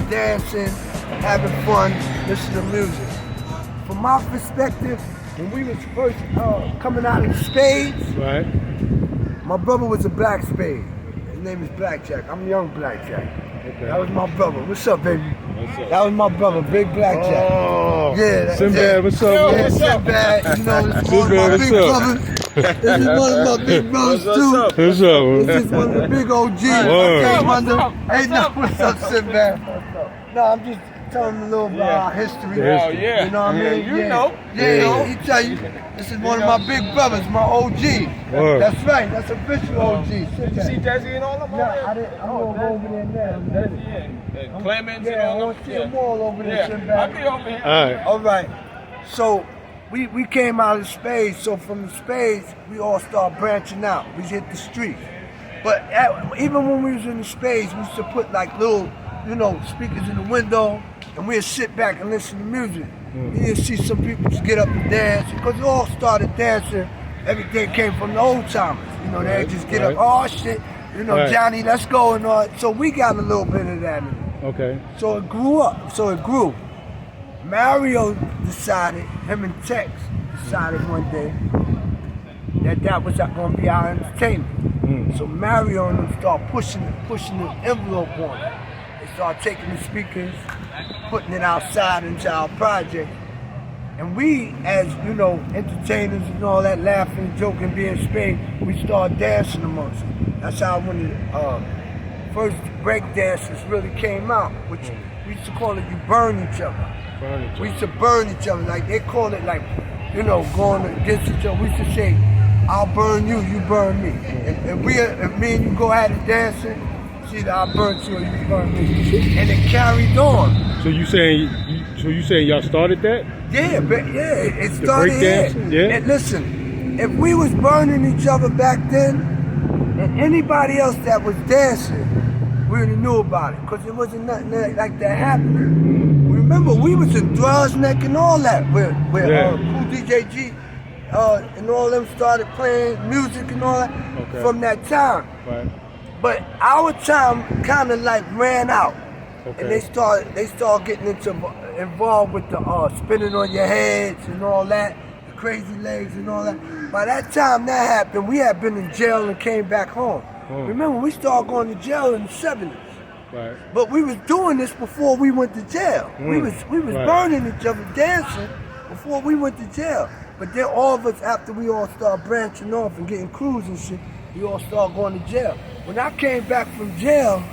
dancing, having fun, listening to music. From my perspective, when we was first coming out of the spades, right. My brother was a black spade. His name is BlackJack. I'm young BlackJack. Okay. That was my brother. What's up, baby? What's up? That was my brother, Big BlackJack. Oh, yeah. Sinbad, what's up? Yeah, what's up, Sinbad? You know, this is one of my big brothers. This is one of my big brothers too. What's up? This is one of the big OGs. Hey, no, what's up, Sinbad? No, I'm just telling him a little about our history. Oh, yeah. You know what I mean? You know. Yeah, he tell you, this is one of my big brothers, my OG. Word. That's right, that's official OG. Did you see Desi and all of them? Yeah, I didn't. I'm gonna go over there now. Yeah. Clemens Yeah, and I all want them. to see them all over there, Yeah, Sinbad. I'll be over here. All right. All right. So we came out of spades. So from the spades, we all started branching out. We hit the streets. But even when we was in the spades, we used to put like little, speakers in the window, and we'd sit back and listen to music. You'd see some people just get up and dance, because we all started dancing. Everything came from the old timers. They'd just get up, oh shit, Johnny, let's go and all. So we got a little bit of that in it. Okay. So it grew up. So it grew. Mario decided, him and Tex decided one day that was going to be our entertainment. So Mario and them started pushing the envelope on it. They started taking the speakers, putting it outside into our project. And we, as entertainers and all that, laughing, joking, being spade, we started dancing amongst them. That's how when the first break dances really came out, which we used to call it, you burn each other. We used to burn each other, like they call it like, going against each other. We used to say, I'll burn you, you burn me. If me and you go at it dancing, see that I burn you or you burn me. And it carried on. So you saying y'all started that? Yeah, it started here. Yeah. And listen, if we was burning each other back then, and anybody else that was dancing, we already knew about it, because it wasn't nothing like that happening. Remember, we was in Neck and all that, where Kool DJ Dee and all them started playing music and all that from that time. Right. But our time kind of like ran out, and they started getting involved with the spinning on your heads and all that, the crazy legs and all that. By that time that happened, we had been in jail and came back home. Remember, we started going to jail in the 70s. Right. But we was doing this before we went to jail. We was burning each other, dancing before we went to jail. But then all of us, after we all started branching off and getting crews and shit, we all started going to jail. When I came back from jail,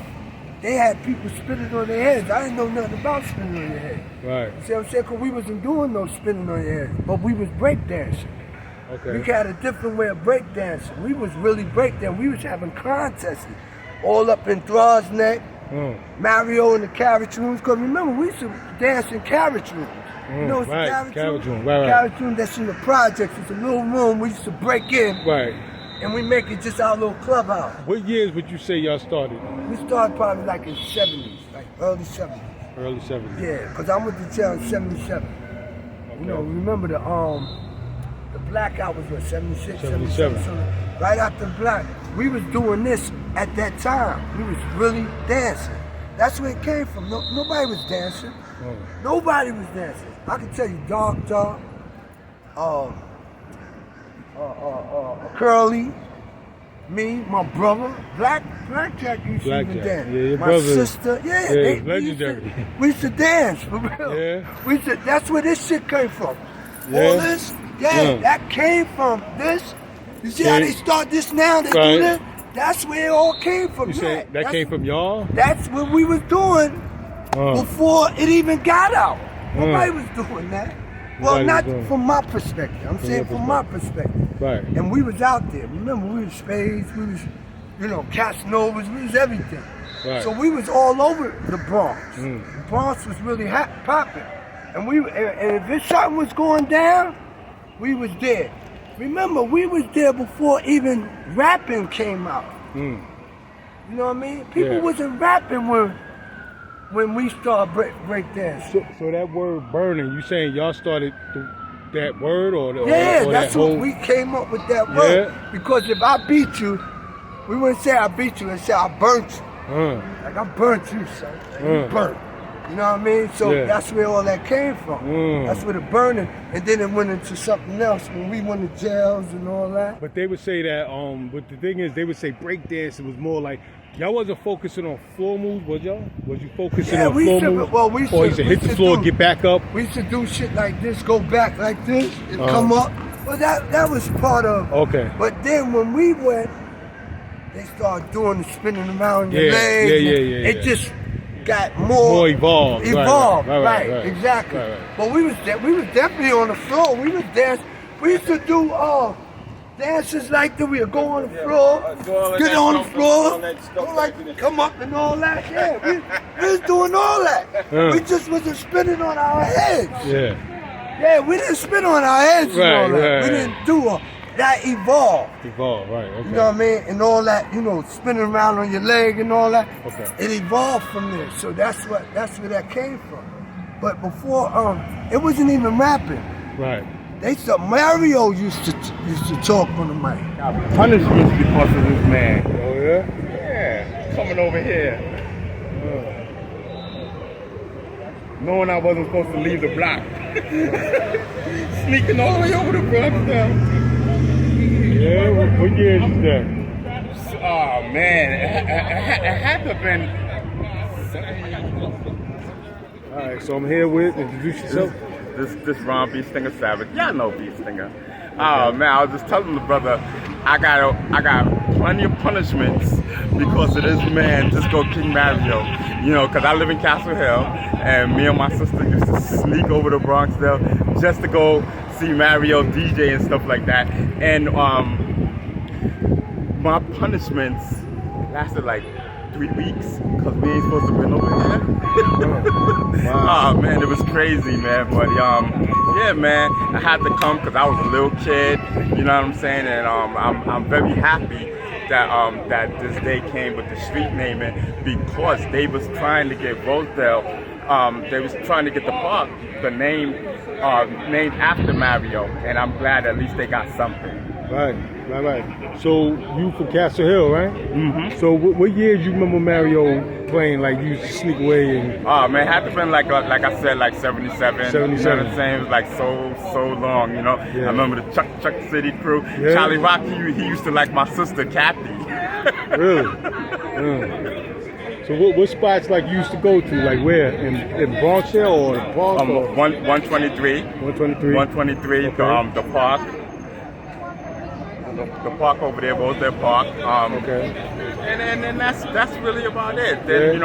they had people spinning on their heads. I didn't know nothing about spinning on your head. Right. You see what I'm saying? Because we wasn't doing no spinning on your head, but we was breakdancing. Okay. We had a different way of breakdancing. We was really breakdancing. We was having contests all up in Neck, Mario in the carriage rooms. Because remember, we used to dance in carriage rooms. You know what's right. a carriage room? Right. Carriage room that's in the projects. It's a little room we used to break in. Right. And we make it just our little clubhouse. What years would you say y'all started? We started probably like in 70s, like early 70s. Early 70s. Yeah, because I went to jail in 77. Okay. Remember the blackout was what, 76, 77. So right after the black, we was doing this at that time. We was really dancing. That's where it came from. Nobody was dancing. Nobody was dancing. I can tell you, Dark, Curly, me, my brother, BlackJack used to even dance. Yeah, your my brother. Sister, Legendary. We used to dance, for real. Yeah. That's where this shit came from. Yeah. All this, that came from this. You see how they start this now? They do this? That's where it all came from. You say that came from y'all? That's what we was doing before it even got out. Nobody was doing that. Well, not from my perspective. I'm saying from my perspective. Right. And we was out there. Remember, we was spades, we was, Casanovas, we was everything. Right. So we was all over the Bronx. The Bronx was really popping. And and if something was going down, we was there. Remember, we was there before even rapping came out. You know what I mean? People wasn't rapping when we started break dance. So that word burning, you saying y'all started that word or that's that what we came up with that word. Because if I beat you, we wouldn't say I beat you and say I burnt you. Like I burnt you, son. Like you burnt. You know what I mean? So Yeah. that's where all that came from. That's where the burning, and then it went into something else when we went to jails and all that. But they would say that, but the thing is, they would say breakdance was more like, y'all wasn't focusing on floor moves, was y'all? Was you focusing on floor moves? Or you used to hit the floor, get back up? We used to do shit like this, go back like this, and come up. Well, that was part of. Okay. But then when we went, they started doing the spinning around your legs. Yeah. It just got more evolved. Right, exactly. Right. But we was definitely on the floor. We was dancing. We used to do dances like that. We would go on the floor, get on the floor, like come up and all that. Yeah, we was doing all that. We just wasn't spinning on our heads. Yeah, we didn't spin on our heads and all that. We didn't do that evolved. Evolved, right, okay. You know what I mean? And all that, spinning around on your leg and all that. Okay. It evolved from there. So that's where that came from. But before, it wasn't even rapping. Right. Mario used to talk on the mic. Punishments because of this man. Oh yeah? Yeah, coming over here. Knowing I wasn't supposed to leave the block. Sneaking all the way over the Bronxdale. Yeah, what year is that? Oh man, it had to have been. All right, so I'm here with, introduce yourself. This Ron B. Stinger Savage. Y'all know B. Stinger. Oh man, I was just telling the brother, I got plenty of punishments because of this man, Disco King Mario. Cause I live in Castle Hill, and me and my sister used to sneak over to Bronxdale just to go see Mario DJ and stuff like that. And my punishments lasted like 3 weeks because we ain't supposed to been over here. Wow. Oh man, it was crazy, man. But yeah, man, I had to come because I was a little kid. You know what I'm saying? And I'm very happy that this day came with the street naming because they was trying to get Rosedale. They was trying to get the park, the name named after Mario, and I'm glad at least they got something. Right. So you from Castle Hill, right? Mm-hmm. So what years you remember Mario playing? Like you used to sneak away and. Oh man, it had to been like I said, like 77. 77. You know what I'm saying? It was like so long. Yeah. I remember the Chuck City crew. Yeah. Charlie Rock, he used to like my sister Kathy. Really? So what spots like you used to go to? Like where? In Bronxdale or Bronx? 123. 123. Okay. The park. The park over there, Rosedale Park. Okay. And that's really about it. Then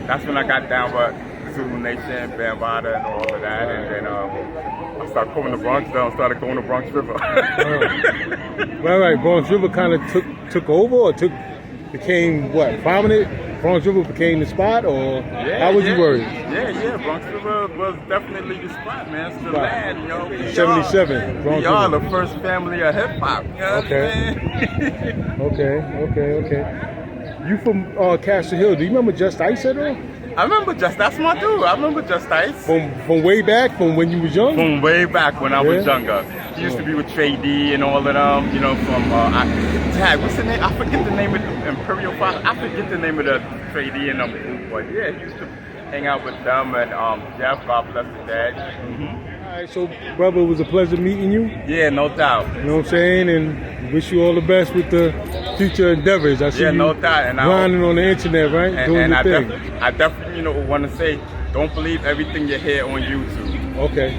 that's when I got down with Zulu Nation, Bambada, and all of that. And then I started coming to Bronxdale and started going to Bronx River. Right. Bronx River kind of took over or became what? Prominent? Bronx River became the spot, or how was you worried? Yeah. Bronx River was definitely the spot, man. It's the land, 77. We are the first family of hip hop. You know what I'm saying? Okay. You from Castle Hill? Do you remember Just Ice at all? I remember that's my dude. I remember Just Ice. From way back, from when you was young? From way back when I was younger. He used to be with Trey D and all of them, from, what's the name? I forget the name of the Imperial Father. I forget the name of the Trey D and them group, but yeah, he used to hang out with them and Jeff, God bless the dead. Mm-hmm. All right, so brother, it was a pleasure meeting you. Yeah, no doubt. You know what I'm saying? And wish you all the best with the future endeavors. I see you no doubt. And grinding on the internet, right? Doing your thing. I definitely, want to say, don't believe everything you hear on YouTube. Okay.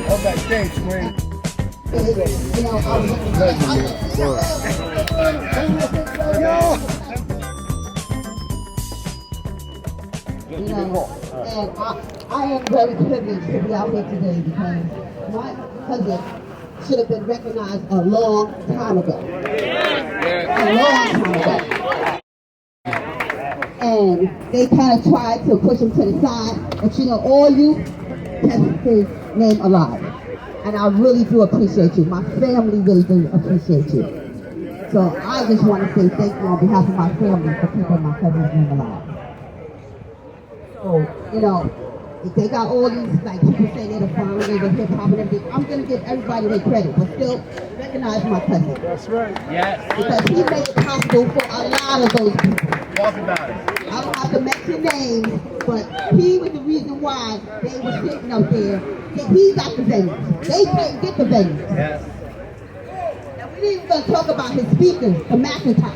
Okay, thanks, man. And I am very privileged to be out here today because my cousin should have been recognized a long time ago. And they kind of tried to push him to the side, but all you kept his name alive. And I really do appreciate you. My family really do appreciate you. So I just want to say thank you on behalf of my family for keeping my cousin's name alive. So, if they got all these, like people say they're the founders of hip hop and everything, I'm going to give everybody their credit, but still recognize my cousin. That's right. Yes. Because he made it possible for a lot lot of those people. Talk about it. I don't have to mention names, but he was the reason why they were sitting up there. He got the venues. They couldn't get the venues. Yes. And we didn't even talk about his speakers, the Macintosh.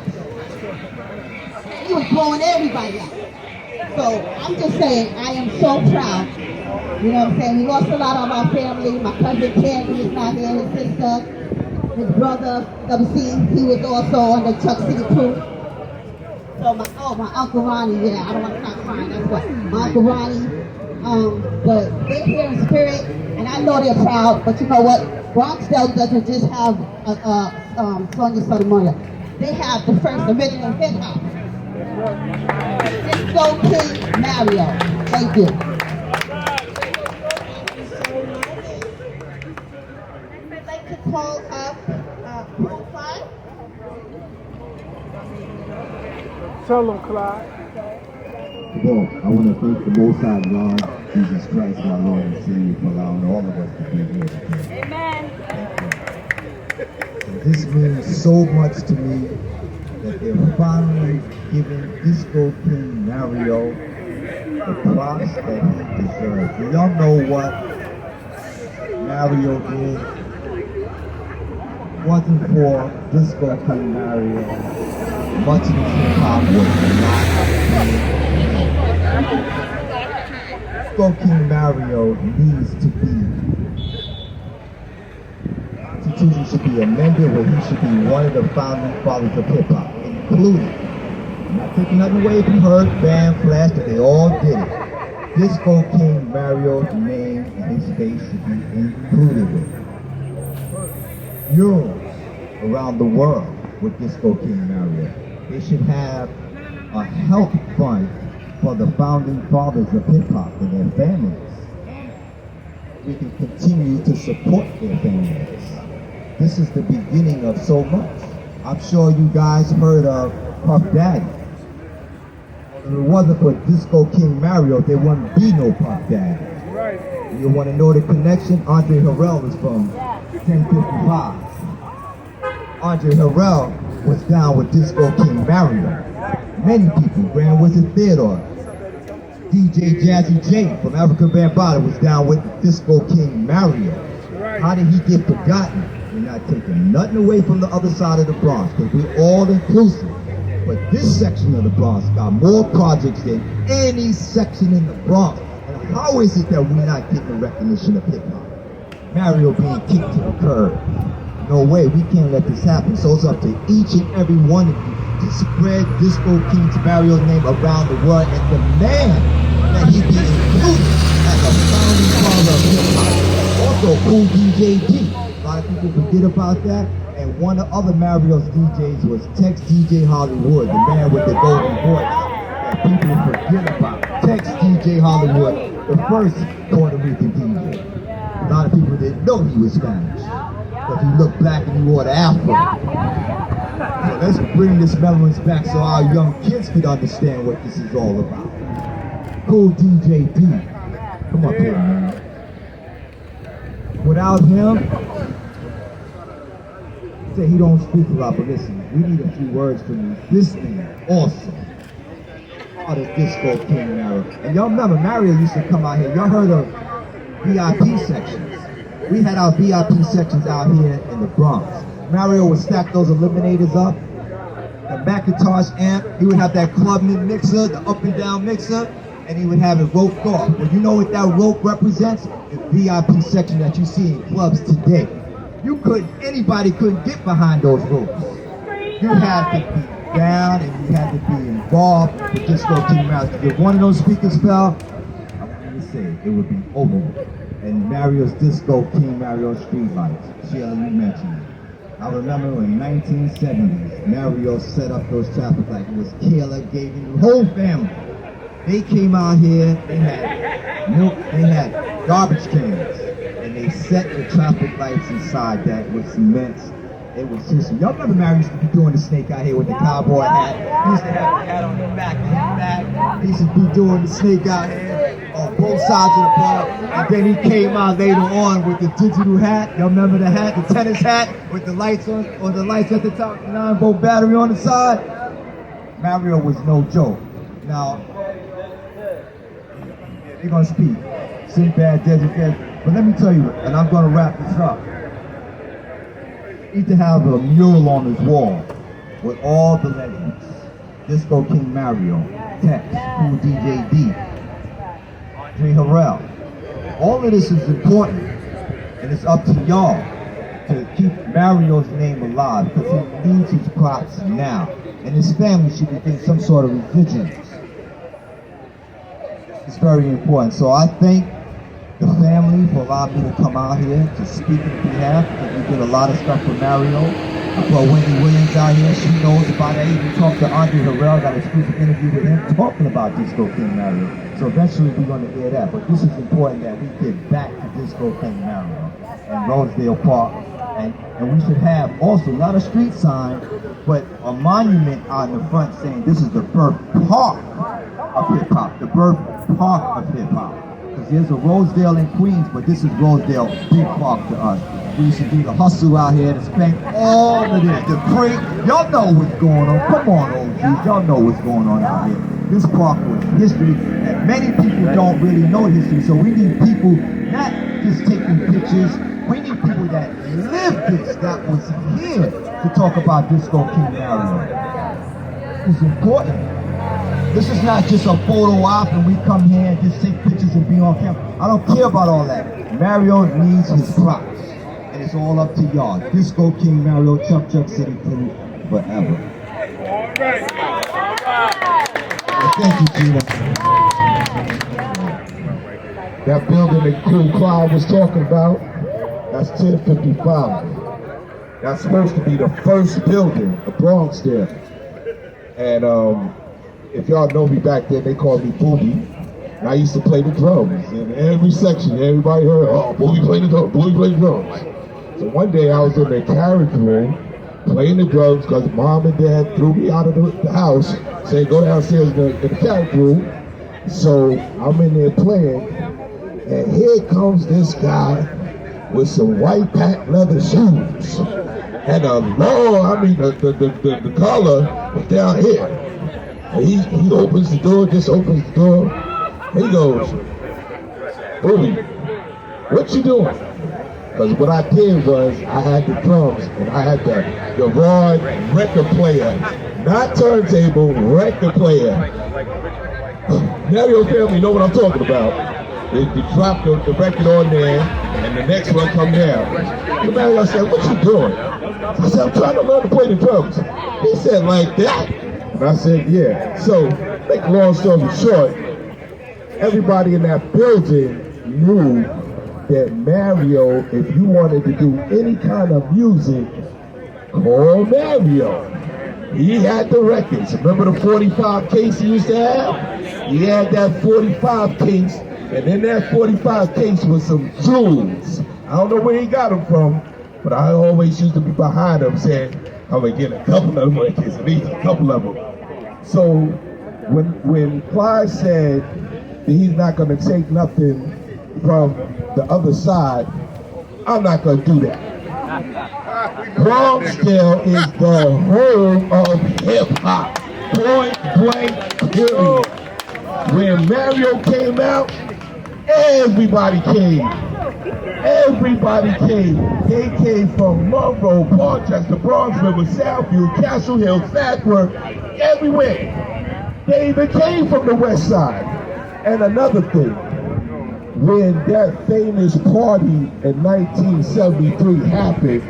He was blowing everybody out. So I'm just saying, I am so proud. You know what I'm saying? We lost a lot of our family. My cousin Candy is not here, his sister, his brother, WC, he was also on the Chuck City crew. So my Uncle Ronnie, yeah, I don't want to stop crying, that's what. My Uncle Ronnie, but they're here in spirit, and I know they're proud, but you know what? Bronxdale doesn't just have Sonia Sotomayor. They have the first original hip hop. Disco King Mario. Thank you. I'd like to call up Cool Clyde. Tell them, Clyde. Well, I want to thank the Most High God, Jesus Christ, my Lord and Savior, for allowing all of us to be here today. Amen. This means so much to me that they're finally giving Disco King Mario the props that he deserves. Do y'all know what Mario did? If it wasn't for Disco King Mario, much of the hip hop was not Disco King Mario needs to be. The Constitution should be amended where he should be one of the founding fathers of hip hop, including. I'm not taking nothing away from Hurt, Bam, Flash, but they all did it. Disco King Mario's name and his face should be included with it. Murals around the world with Disco King Mario. They should have a health fund for the founding fathers of hip hop and their families. We can continue to support their families. This is the beginning of so much. I'm sure you guys heard of Puff Daddy. If it wasn't for Disco King Mario, there wouldn't be no Puff Daddy. Right. You want to know the connection? Andre Harrell is from 1055. Andre Harrell was down with Disco King Mario. Many people, Grand Wizard Theodore, DJ Jazzy J from African Bambaataa was down with Disco King Mario. How did he get forgotten? We're not taking nothing away from the other side of the Bronx, because we're all inclusive. But this section of the Bronx got more projects than any section in the Bronx. And how is it that we're not getting the recognition of hip hop? Mario being kicked to the curb. No way, we can't let this happen. So it's up to each and every one of you to spread Disco King Mario's name around the world and demand that he be included as a founding father of hip hop. Also, Kool DJ Dee. A lot of people forget about that. And one of other Mario's DJs was Tex DJ Hollywood, the man with the golden voice that people forget about. Tex DJ Hollywood, the first Puerto Rican DJ. A lot of people didn't know he was Spanish, because he looked black and he wore the afro. So let's bring this memories back so our young kids could understand what this is all about. Kool DJ Dee. Come up here, man. Without him, say he don't speak a lot, but listen, we need a few words from you. This man, awesome. Part of Disco King Mario. And y'all remember, Mario used to come out here. Y'all heard of VIP sections. We had our VIP sections out here in the Bronx. Mario would stack those eliminators up. The Macintosh amp, he would have that club mixer, the up and down mixer, and he would have it roped off. Well, you know what that rope represents? The VIP section that you see in clubs today. Anybody couldn't get behind those ropes. You had to be down and you had to be involved with Disco King Mario. If one of those speakers fell, I want you to say it would be over with. And Mario's Disco King Mario Street Lights. Sheila, you mentioned it. I remember in 1970s, Mario set up those traffic lights. It was Kayla, Gagan, the whole family. They came out here, they had milk, they had garbage cans, and they set the traffic lights inside that with cement. It was just, y'all remember Mario used to be doing the snake out here with the cowboy hat? He used to have the hat on his back, He used to be doing the snake out here on both sides of the bar. And then he came out later on with the digital hat. Y'all remember the hat, the tennis hat with the lights on, or the lights at the top, the 9-volt battery on the side? Mario was no joke. Now, they're gonna speak. Sinbad, Desert, but let me tell you, and I'm gonna wrap this up. You need to have a mural on his wall with all the legends. Disco King Mario, Tex, Kool DJ Dee, Andre Harrell. All of this is important, and it's up to y'all to keep Mario's name alive because he needs his props now, and his family should be getting some sort of residuals. It's very important. So I thank the family for allowing me to come out here to speak on behalf, because we did a lot of stuff for Mario. I brought Wendy Williams out here. She knows about it. I even talked to Andre Harrell, got an exclusive interview with him talking about Disco King Mario. So eventually we're going to hear that. But this is important that we get back to Disco King Mario and Rosedale Park. And we should have also not a street sign, but a monument out in the front saying this is the birth park of hip hop, the birth park of hip hop. Because there's a Rosedale in Queens, but this is Rosedale Big Park to us. We used to do the hustle out here to spend all of this, the creek. Y'all know what's going on. Come on, OGs, y'all know what's going on out here. This park was history, and many people don't really know history. So we need people not just taking pictures. We need people that lived this, that was here to talk about Disco King Mario. It's important. This is not just a photo op and we come here and just take pictures and be on camera. I don't care about all that. Mario needs his props. And it's all up to y'all. Disco King Mario, Chuck City Crew, forever. Well, thank you, Gina. That building that Cool Clyde was talking about, that's 1055. That's supposed to be the first building of Bronxdale. And if y'all know me back then, they called me Boogie. And I used to play the drums in every section. Everybody heard, oh, Boogie played the drums, Boogie played the drums. So one day I was in the carriage room playing the drums because mom and dad threw me out of the house, saying go downstairs in the carriage room. So I'm in there playing, and here comes this guy with some white patent leather shoes. And the collar was down here. And he opens the door, just opens the door. He goes, Boogie, what you doing? Because what I did was I had the drums and I had the raw record player, not turntable, record player. Now your family know what I'm talking about. They drop the record on there and the next one come down. The man said, what you doing? I said, I'm trying to learn to play the drums. He said, like that? And I said, yeah. So, make a long story short, everybody in that building knew that Mario, if you wanted to do any kind of music, call Mario. He had the records. Remember the 45 case he used to have? He had that 45 case, and in that 45 case was some jewels. I don't know where he got them from, but I always used to be behind him saying, I'm gonna get a couple of them records, at least a couple of them. So when Clyde said that he's not gonna take nothing from the other side, I'm not gonna do that. Bronxdale is the home of hip hop. Point blank, period. When Mario came out, everybody came. Everybody came. They came from Monroe, Barchester, Bronx River, Southview, Castle Hill, Thadworth, everywhere. They even came from the west side. And another thing, when that famous party in 1973 happened,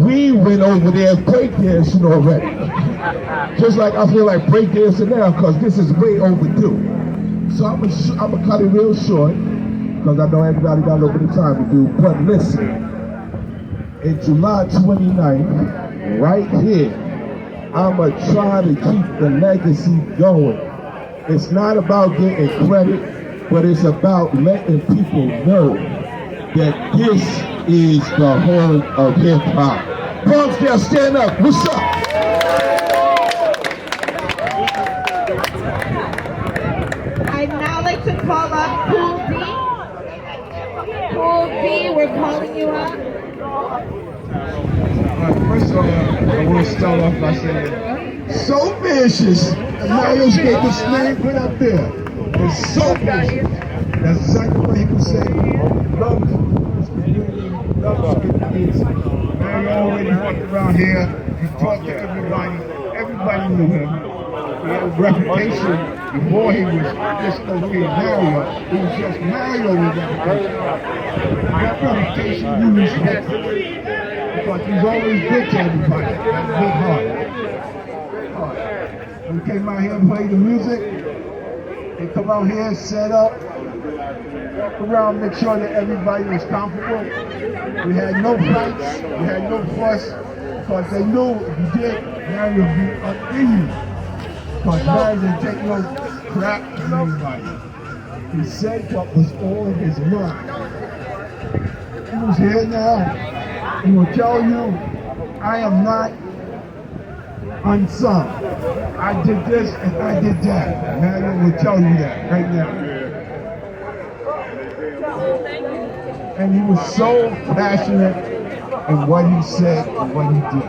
we went over there breakdancing already. Just like I feel like breakdancing now, because this is way overdue. So I'm gonna cut it real short, because I know everybody got a little bit of time to do. But listen, in July 29th, right here, I'm gonna try to keep the legacy going. It's not about getting credit, but it's about letting people know that this is the home of hip hop. Bronxdale, stand up. What's up? I'd now like to call up Kool Dee. Kool Dee, we're calling you up. First of all, I want to start off by saying So vicious. And Mario gave the snake put up there. It's so vicious. That's exactly what he was saying. Love his community, love his kids. Mario already walked around here. He talked to everybody. Everybody knew him. He had a reputation before he was Disco King Mario. He was just Mario with reputation. That reputation you respect. Because he's always good to everybody. That's big heart. We came out here and played the music. They come out here, set up, walk around, make sure that everybody was comfortable. We had no fights, we had no fuss, because they knew if you did, Mario would be up in you. Because Mario didn't take no crap from anybody. He said what was on his mind. He was here now. He will tell you, I am not unsung. I did this and I did that. Mario will tell you that right now. And he was so passionate in what he said and what he did.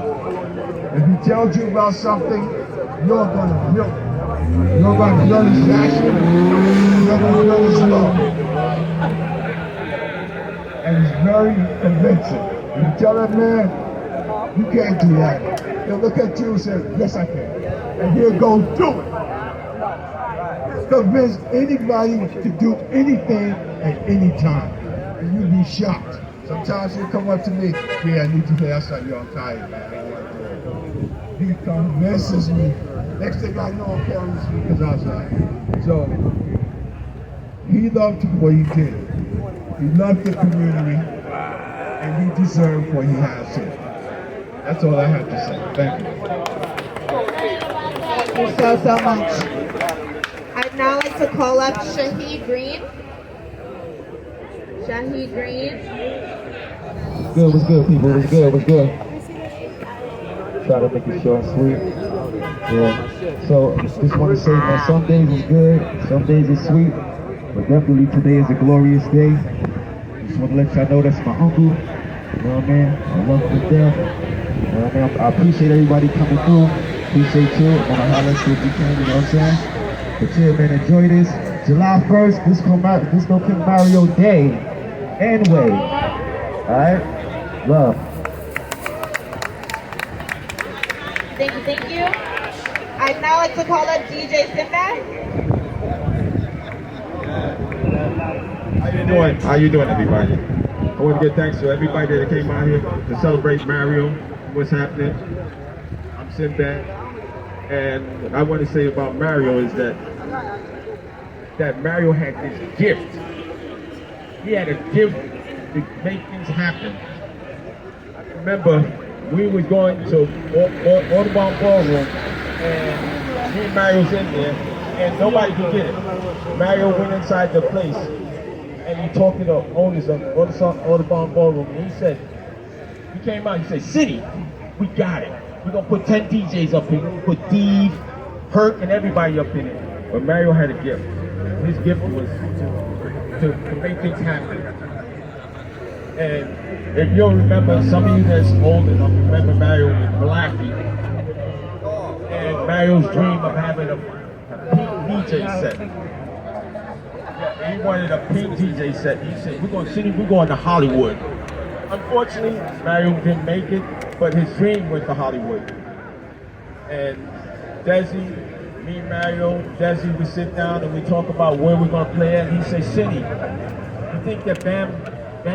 If he tells you about something, you're going to feel it. You're going to feel his passion. You're going to feel his love. And he's very convincing. If you tell that man, you can't do that, he'll look at you and say, yes I can. And he'll go do it. Convince anybody to do anything at any time. And you'll be shocked. Sometimes he'll come up to me, yeah, I need to play outside. Yo, I'm tired, man. I don't want to do it. He convinces me. Next thing I know, I'm carrying speakers outside. So, he loved what he did. He loved the community. And he deserved what he has here. That's all I have to say. Thank you. Thank you so much. I'd now like to call up Shaheed Green. Shaheed Green. What's good, people? What's good? Try to make it short and sweet. Yeah. So, just want to say, man, some days is good, some days is sweet, but definitely today is a glorious day. Just want to let y'all know that's my uncle. You know what I mean? I love him to death. You know what I mean? I appreciate everybody coming through. Appreciate you. I want to holler at you if you can, you know what I'm saying? But yeah, man, enjoy this. July 1st, Disco King Mario Day. And way. Alright? Love. Thank you. I'd now like to call up DJ Sinbad. How you doing, everybody? I want to give thanks to everybody that came out here to celebrate Mario. What's happening? I'm Sinbad, and what I want to say about Mario is that Mario had this gift. He had a gift to make things happen. I remember we was going to Audubon Ballroom, and me and Mario was in there, and nobody could get it. Mario went inside the place, and he talked to the owners of Audubon Ballroom, and he said, he came out, he said, City, we got it. We're going to put 10 DJs up here. We're going to put Dee, Hurt, and everybody up in it. But Mario had a gift. His gift was to make things happen. And if you'll remember, some of you that's old enough remember Mario with Blackie. And Mario's dream of having a pink DJ set. He wanted a pink DJ set. He said, we're going to Hollywood. Unfortunately, Mario didn't make it, but his dream went to Hollywood. And Desi, me, Mario, Desi, we sit down and we talk about where we're going to play at. He said, Cindy, you think that Bam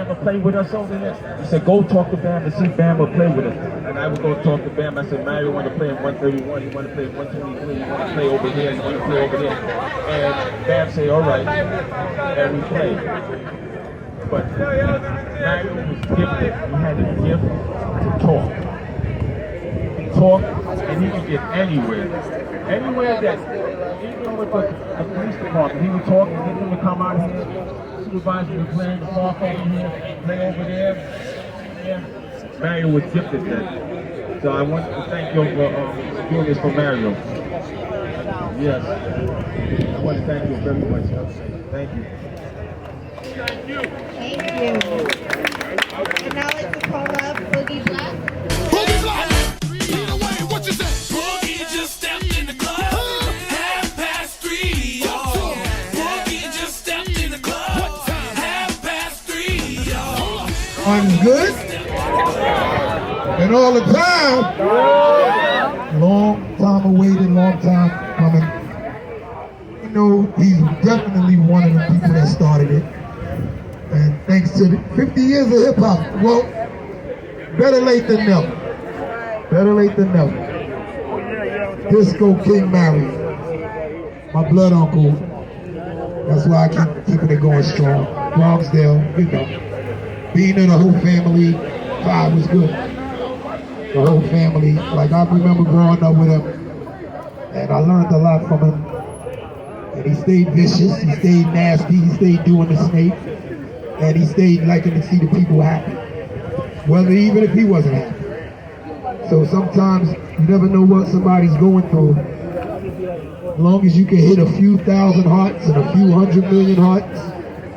will play with us over there? He said, go talk to Bam and see if Bam will play with us. And I would go talk to Bam. I said, Mario want to play in 131, you want to play in 123, you want to play over here, you want to play over there. And Bam said, all right. And we played. But Mario was gifted. He had a gift to talk. And he could get anywhere. Anywhere that, even with the police department, he would talk and get them to come out here. Supervisor was playing the park over here, play over there. Yeah. Mario was gifted that. So I want to thank you for doing this for Mario. Yes. I want to thank you very much. Thank you. Thank you. And now I'd like to call up Boogie Black. Boogie Black! Either way, what you say? Boogie just Good. And all the time, long time awaited, long time coming. You know, he's definitely one of the people that started it. And thanks to the 50 years of hip hop, well, better late than never. Better late than never. Disco King Mario, my blood uncle. That's why I keep keeping it going strong. Bronxdale, you know. Being in the whole family, God was good. The whole family, like I remember growing up with him, and I learned a lot from him. And he stayed vicious, he stayed nasty, he stayed doing the snake, and he stayed liking to see the people happy. Whether even if he wasn't happy. So sometimes you never know what somebody's going through. As long as you can hit a few thousand hearts and a few 100 million hearts,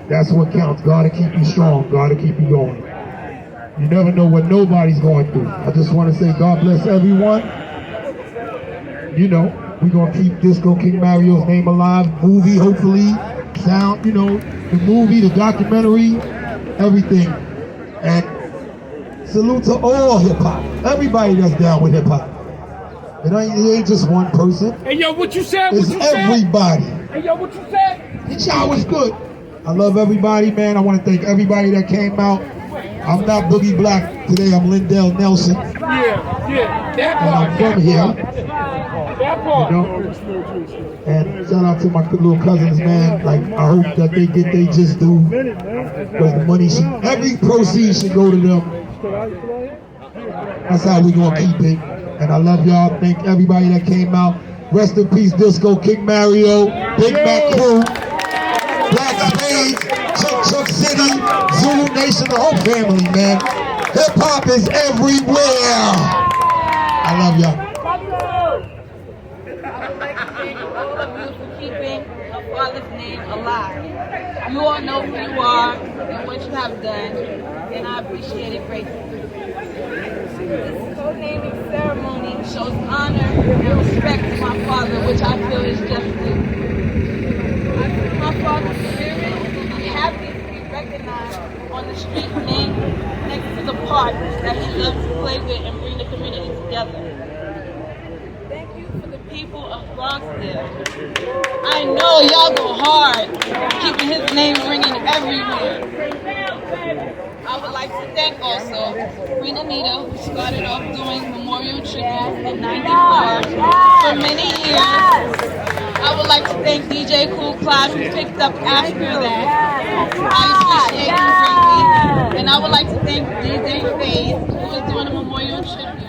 that's what counts. God to keep you strong. God to keep you going. You never know what nobody's going through. I just want to say God bless everyone. You know, we're going to keep Disco King Mario's name alive. Movie, hopefully. Sound, you know, the movie, the documentary, everything. And salute to all hip-hop. Everybody that's down with hip-hop. It ain't just one person. Hey, yo, what you said? It's everybody. Hey, yo, what you said? The child was good. I love everybody, man. I want to thank everybody that came out. I'm not Boogie Black today. I'm Lindell Nelson. Yeah. That And part. I'm from here. That part. You know? And shout out to my little cousins, man. Like, I hope that they get they just do. Because the money should, every proceed should go to them. That's how we gonna keep it. And I love y'all. Thank everybody that came out. Rest in peace, Disco King Mario, Big Mac Crew, Black Spades, Chuck City, Zulu Nation, the whole family, man. Hip hop is everywhere. I love y'all. I would like to thank all of you for keeping my father's name alive. You all know who you are and what you have done, and I appreciate it greatly. This co-naming ceremony shows honor and respect to my father, which I feel is just due. I feel my father's spirit and I'm happy to be recognized on the street name next to the park that he loves to play with and bring the community together. Thank you for the people of Bronxdale. I know y'all go hard, keeping his name ringing everywhere. I would like to thank also Queen Anita, who started off doing memorial tributes in '94 for many years. I would like to thank DJ Cool Clyde, who picked up after that. I appreciate you greatly. And I would like to thank DJ Faze, who is doing a memorial tribute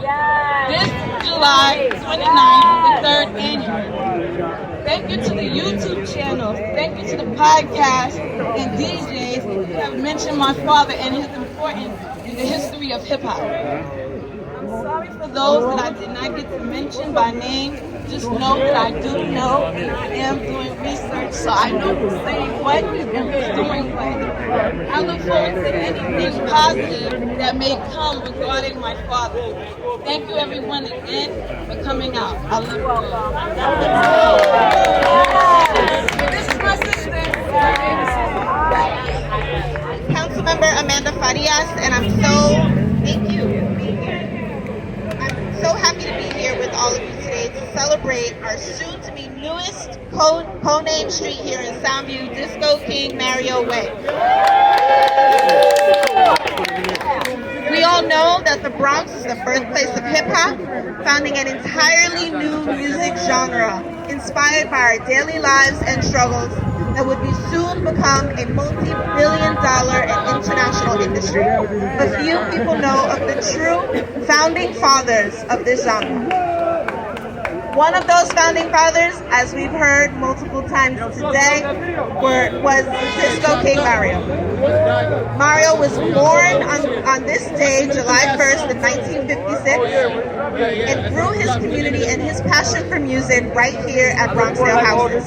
this July 29th, the 3rd annual. Thank you to the YouTube channel. Thank you to the podcast and DJs who have mentioned my father and his importance in the history of hip-hop. I'm sorry for those that I did not get to mention by name. Just know that I do know and I am doing research, so I know who's saying what and who's doing what. I look forward to anything positive that may come regarding my father. Thank you everyone again for coming out. I love you all. This is my sister. Council Member Amanda Farias, and I'm thank you. I'm so happy to be here with all of you today to celebrate our soon-to-be newest co-named street here in Soundview, Disco King Mario Way. We all know that the Bronx is the birthplace of hip-hop, founding an entirely new music genre, inspired by our daily lives and struggles that would soon become a multi-billion-dollar and international industry. But few people know of the true founding fathers of this genre. One of those founding fathers, as we've heard multiple times today, was Disco King Mario. Mario was born on this day, July 1st in 1956, and grew his community and his passion for music right here at Bronxdale Houses.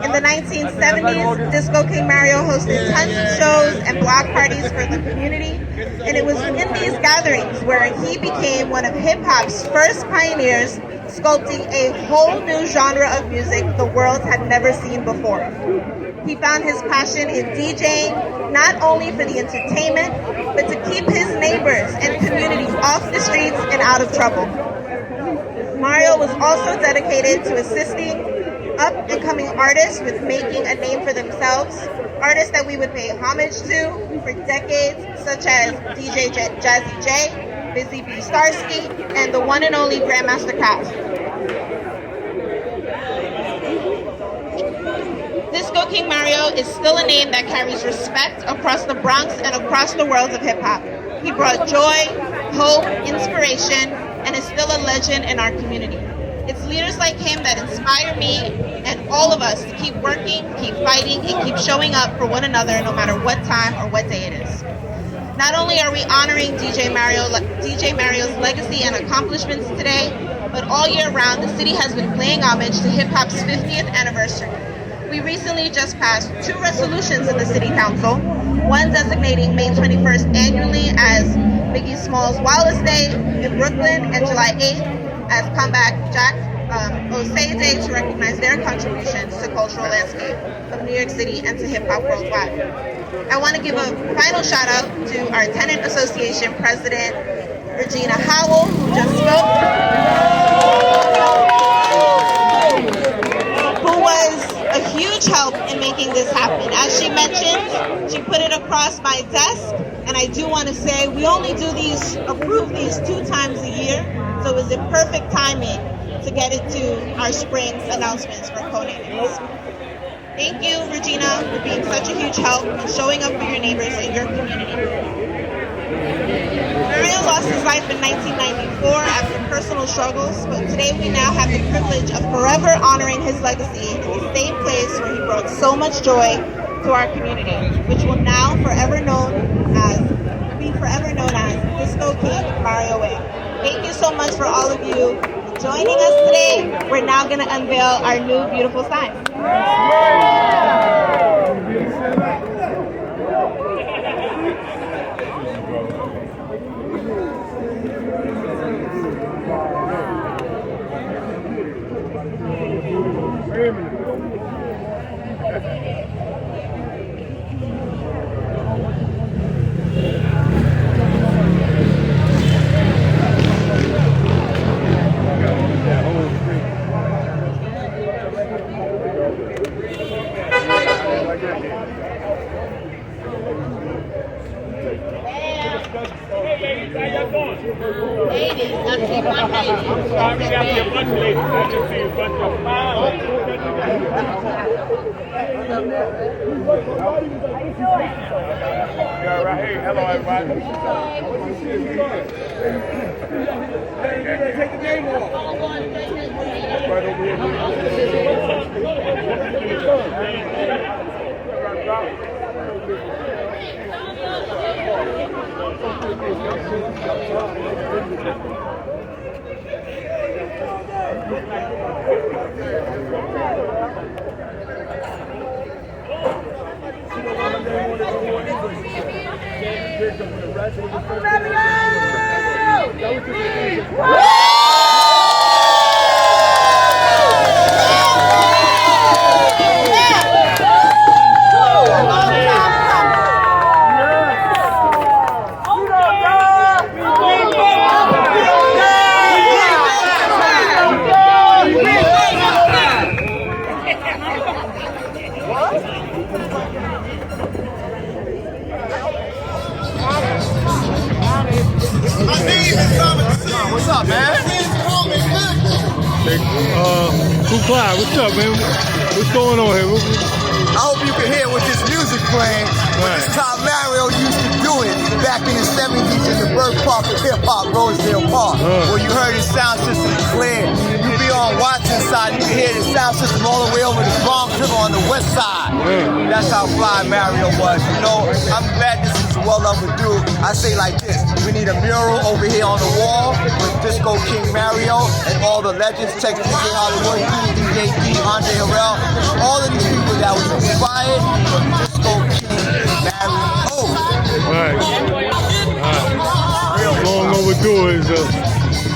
In the 1970s, Disco King Mario hosted tons of shows and block parties for the community, and it was in these gatherings where he became one of hip-hop's first pioneers sculpting a whole new genre of music the world had never seen before. He found his passion in DJing, not only for the entertainment, but to keep his neighbors and community off the streets and out of trouble. Mario was also dedicated to assisting up-and-coming artists with making a name for themselves, artists that we would pay homage to for decades, such as DJ Jazzy J, Busy B Starsky, and the one and only Grandmaster Cast. Disco King Mario is still a name that carries respect across the Bronx and across the world of hip-hop. He brought joy, hope, inspiration, and is still a legend in our community. It's leaders like him that inspire me and all of us to keep working, keep fighting, and keep showing up for one another no matter what time or what day it is. Not only are we honoring DJ Mario's legacy and accomplishments today, but all year round the city has been paying homage to hip-hop's 50th anniversary. We recently just passed 2 resolutions in the City Council, one designating May 21st annually as Biggie Smalls' Wildest Day in Brooklyn and July 8th as BlackJack Osei Day to recognize their contributions to the cultural landscape of New York City and to hip-hop worldwide. I want to give a final shout out to our Tenant Association President, Regina Howell, who just spoke, who was a huge help in making this happen. As she mentioned, she put it across my desk, and I do want to say we only approve these 2 times a year, so it was in perfect timing to get it to our spring announcements for co-namings. Thank you, Regina, for being such a huge help and showing up for your neighbors in your community. Mario lost his life in 1994 after personal struggles, but today we now have the privilege of forever honoring his legacy in the same place where he brought so much joy to our community, which will now be forever known as Disco King Mario Way. Thank you so much for all of you joining us today. We're now going to unveil our new beautiful sign. Ladies, I see one lady. I'm sorry, we got to be a bunch of ladies. I just see a bunch of smiles. Yeah, right here. Hello, everybody. Take the game off. Right over What's up, man? Cool Clyde, what's up, man? What's going on here? I hope you can hear with this music playing. This is how Mario used to do it back in the 70s in the birthpark of hip-hop, Rosedale Park, where you heard his sound system clear. You be on Watson side, you can hear the sound system all the way over the Bronxdale on the west side. That's how fly Mario was. You know, I'm glad this is well overdue. I say like this, we need a mural over here on the wall with Disco King Mario and all the legends, Texas DJ Hollywood, Kool DJ Dee, Andre Harrell, all of these people that was inspired from Disco King Mario. Right. Long overdue is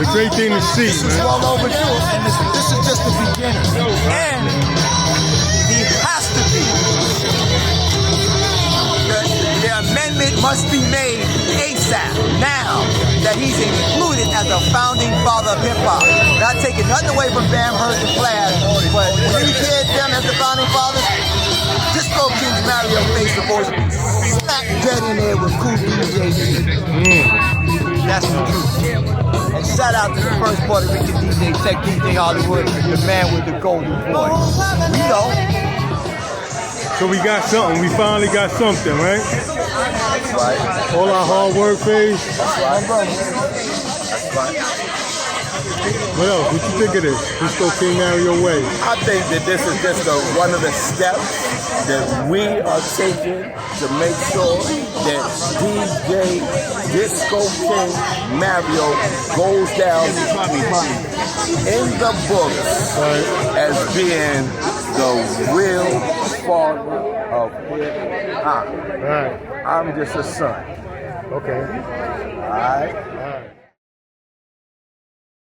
a great thing to see, this is man. well overdue, and this is just the beginning. And he has to be. The amendment must be made ASAP, now that he's included as a founding father of hip-hop. Not taking nothing away from Bam, Hurt, and Flash, but when you hear them as the founding fathers, Disco King Mario face supposed to be smack dead in there with Kool DJ Dee. That's the truth. And shout out to the first Puerto Rican DJ, Tech DJ Hollywood, the man with the golden voice. We know. So we got something. We finally got something, right? That's right. All our hard work pays. That's right. That's right. What else? What you think of this? Disco King Mario Way. I think that this is just one of the steps that we are taking to make sure that DJ Disco King Mario goes down in the books as being the real father of hip hop. Right. I'm just a son. Okay. All right. All right.